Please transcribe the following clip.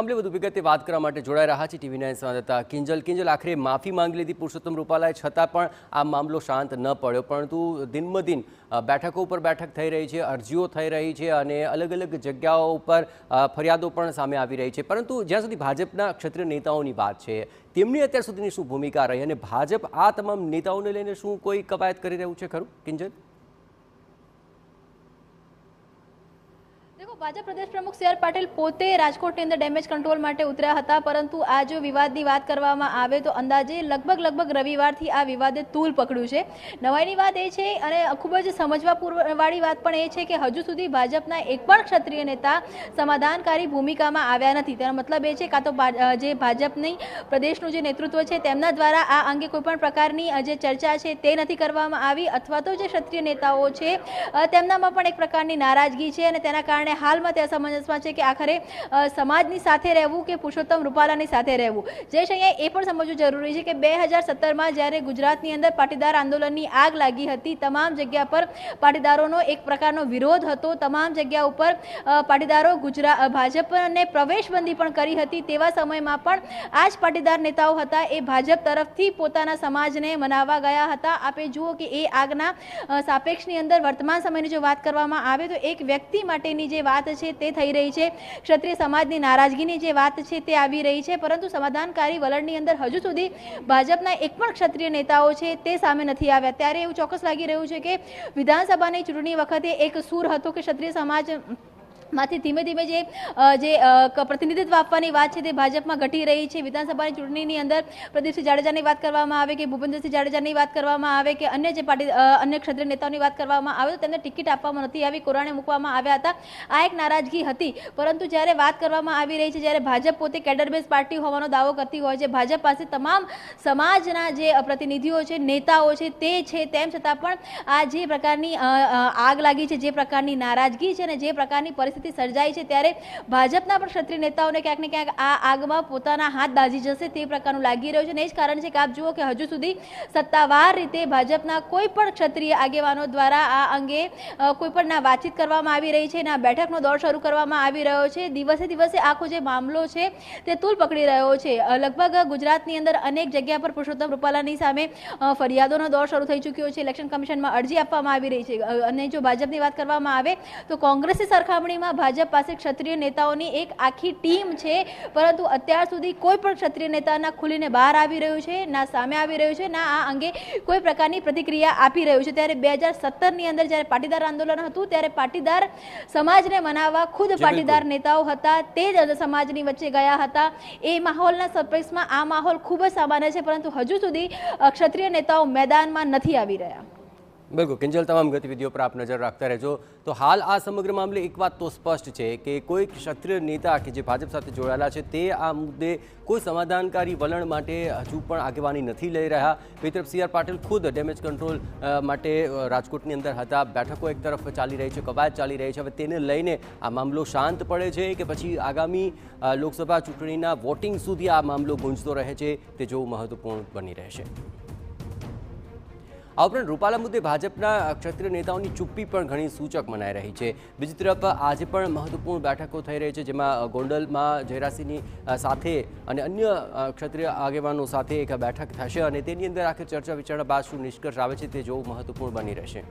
મામલે વધુ વિગતે વાત કરવા માટે જોડાઈ રહ્યા છે TV9 સંવાદદાતા કિંજલ આખરે માફી માંગી લીધી પુરુષોત્તમ રૂપાલાએ, છતાં પણ આ મામલો શાંત ન પડ્યો, પરંતુ દિનબદિન બેઠકો ઉપર બેઠક થઈ રહી છે, અરજીઓ થઈ રહી છે અને અલગ અલગ જગ્યાઓ ઉપર ફરિયાદો પણ સામે આવી રહી છે। પરંતુ જ્યાં સુધી ભાજપના ક્ષત્રિય નેતાઓની વાત છે, તેમની અત્યાર સુધીની શું ભૂમિકા રહી અને ભાજપ આ તમામ નેતાઓને લઈને શું કોઈ કવાયત કરી રહ્યું છે ખરું કિંજલ? ભાજપ પ્રદેશ પ્રમુખ સી આર પાટીલ પોતે રાજકોટની અંદર ડેમેજ કંટ્રોલ માટે ઉતર્યા હતા, પરંતુ આ જો વિવાદની વાત કરવામાં આવે તો અંદાજે લગભગ રવિવારથી આ વિવાદે તૂલ પકડ્યું છે। નવાઈની વાત એ છે અને ખૂબ જ સમજવાવાળી વાત પણ એ છે કે હજુ સુધી ભાજપના એક પણ ક્ષત્રિય નેતા સમાધાનકારી ભૂમિકામાં આવ્યા નથી। તેનો મતલબ એ છે કાં તો જે ભાજપની પ્રદેશનું જે નેતૃત્વ છે તેમના દ્વારા આ અંગે કોઈપણ પ્રકારની જે ચર્ચા છે તે નથી કરવામાં આવી, અથવા તો જે ક્ષત્રિય નેતાઓ છે તેમનામાં પણ એક પ્રકારની નારાજગી છે અને તેના કારણે હાલમાં તે અસમંજસમાં છે કે આખરે સમાજની સાથે રહેવું કે પુરુષોત્તમ રૂપાલાની સાથે રહેવું। જે અહીંયા એ પણ સમજવું જરૂરી છે કે 2017માં જ્યારે ગુજરાતની અંદર પાટીદાર આંદોલનની આગ લાગી હતી, તમામ જગ્યા પર પાટીદારોનો એક પ્રકારનો વિરોધ હતો, તમામ જગ્યા ઉપર પાટીદારો ભાજપને પ્રવેશબંધી પણ કરી હતી। તેવા સમયમાં પણ આ જ પાટીદાર નેતાઓ હતા એ ભાજપ તરફથી પોતાના સમાજને મનાવવા ગયા હતા। આપે જુઓ કે એ આગના સાપેક્ષની અંદર વર્તમાન સમયની જો વાત કરવામાં આવે તો એક વ્યક્તિ માટેની જે વાત છે તે થઈ રહી છે, ક્ષત્રિય સમાજની નારાજગીની જે વાત છે તે આવી રહી છે, પરંતુ સમાધાનકારી વલણની અંદર હજુ સુધી ભાજપના એક પણ ક્ષત્રિય નેતાઓ છે તે સામે નથી આવ્યા। ત્યારે એવું ચોક્કસ લાગી રહ્યું છે કે વિધાનસભાની ચૂંટણી વખતે એક સૂર હતો કે ક્ષત્રિય સમાજ માંથી ધીમે ધીમે જે પ્રતિનિધિત્વ આપવાની વાત છે તે ભાજપમાં ઘટી રહી છે। વિધાનસભાની ચૂંટણીની અંદર પ્રદીપસિંહ જાડેજાની વાત કરવામાં આવે કે ભૂપેન્દ્રસિંહ જાડેજાની વાત કરવામાં આવે કે અન્ય જે અન્ય ક્ષત્રિય નેતાઓની વાત કરવામાં આવે તો તેમને ટિકિટ આપવામાં નથી આવી, કોરાણે મૂકવામાં આવ્યા હતા। આ એક નારાજગી હતી, પરંતુ જ્યારે વાત કરવામાં આવી રહી છે, જ્યારે ભાજપ પોતે કેડર બેઝ પાર્ટી હોવાનો દાવો કરતી હોય છે, ભાજપ પાસે તમામ સમાજના જે પ્રતિનિધિઓ છે, નેતાઓ છે તે છે, તેમ છતાં પણ આ જે પ્રકારની આગ લાગી છે, જે પ્રકારની નારાજગી છે અને જે પ્રકારની પરિસ્થિતિ સર્જાઈ છે, ત્યારે ભાજપના પણ ક્ષત્રિય નેતાઓને ક્યાંક ને ક્યાંક આ આગમાં પોતાના હાથ દાઝી જશે તે પ્રકારનું લાગી રહ્યું છે। અને એ જ કારણ છે કે આપ જુઓ કે હજુ સુધી સત્તાવાર રીતે ભાજપના કોઈ પણ ક્ષત્રિય આગેવાનો દ્વારા આ અંગે કોઈ પણ ના વાતચીત કરવામાં આવી રહી છે, ના બેઠકનો દોર શરૂ કરવામાં આવી રહ્યો છે। દિવસે દિવસે આખો જે મામલો છે તે તૂલ પકડી રહ્યો છે। લગભગ ગુજરાતની અંદર અનેક જગ્યા પર પુરુષોત્તમ રૂપાલાની સામે ફરિયાદોનો દોર શરૂ થઈ ચૂક્યો છે, ઇલેક્શન કમિશનમાં અરજી આપવામાં આવી રહી છે। અને જો ભાજપની વાત કરવામાં આવે તો કોંગ્રેસની સરખામણીમાં ભાજપ પાસે ક્ષત્રિય નેતાઓની એક આખી ટીમ છે, પરંતુ અત્યાર સુધી કોઈ પણ ક્ષત્રિય નેતાના ખુલીને બહાર આવી રહ્યું છે, ના સામે આવી રહ્યું છે, ના આ અંગે કોઈ પ્રકારની પ્રતિક્રિયા આપી રહ્યું છે। ત્યારે 2017ની અંદર જ્યારે પાટીદાર આંદોલન હતું ત્યારે પાટીદાર સમાજને મનાવવા ખુદ પાટીદાર નેતાઓ હતા તે જ સમાજની વચ્ચે ગયા હતા। એ માહોલના સંપર્કમાં આ માહોલ ખૂબ જ સામાન્ય છે, પરંતુ હજુ સુધી ક્ષત્રિય નેતાઓ મેદાનમાં નથી આવી રહ્યા। બિલકુલ કિંજલ, તમામ ગતિવિધિઓ પર આપ નજર રાખતા રહેજો। તો હાલ આ સમગ્ર મામલે એક વાત તો સ્પષ્ટ છે કે કોઈ ક્ષત્રિય નેતા કે જે ભાજપ સાથે જોડાયેલા છે તે આ મુદ્દે કોઈ સમાધાનકારી વલણ માટે હજુ પણ આગેવાની નથી લઈ રહ્યા। બીજી તરફ સી આર પાટીલ ખુદ ડેમેજ કંટ્રોલ માટે રાજકોટની અંદર હતા, બેઠકો એક તરફ ચાલી રહી છે, કવાયત ચાલી રહી છે। હવે તેને લઈને આ મામલો શાંત પડે છે કે પછી આગામી લોકસભા ચૂંટણીના વોટિંગ સુધી આ મામલો ગુંજતો રહે છે તે જોવું મહત્વપૂર્ણ બની રહેશે। આ ઉપરાંત રૂપાલા મુદ્દે ભાજપના ક્ષત્રિય નેતાઓની ચૂપ્પી પણ ઘણી સૂચક મનાઈ રહી છે। બીજી તરફ આજે પણ મહત્વપૂર્ણ બેઠકો થઈ રહી છે, જેમાં ગોંડલમાં જયરાસિંહની સાથે અને અન્ય ક્ષત્રિય આગેવાનો સાથે એક બેઠક થશે અને તેની અંદર આખી ચર્ચા વિચારણા બાદ શું નિષ્કર્ષ આવે છે તે જોવું મહત્વપૂર્ણ બની રહેશે।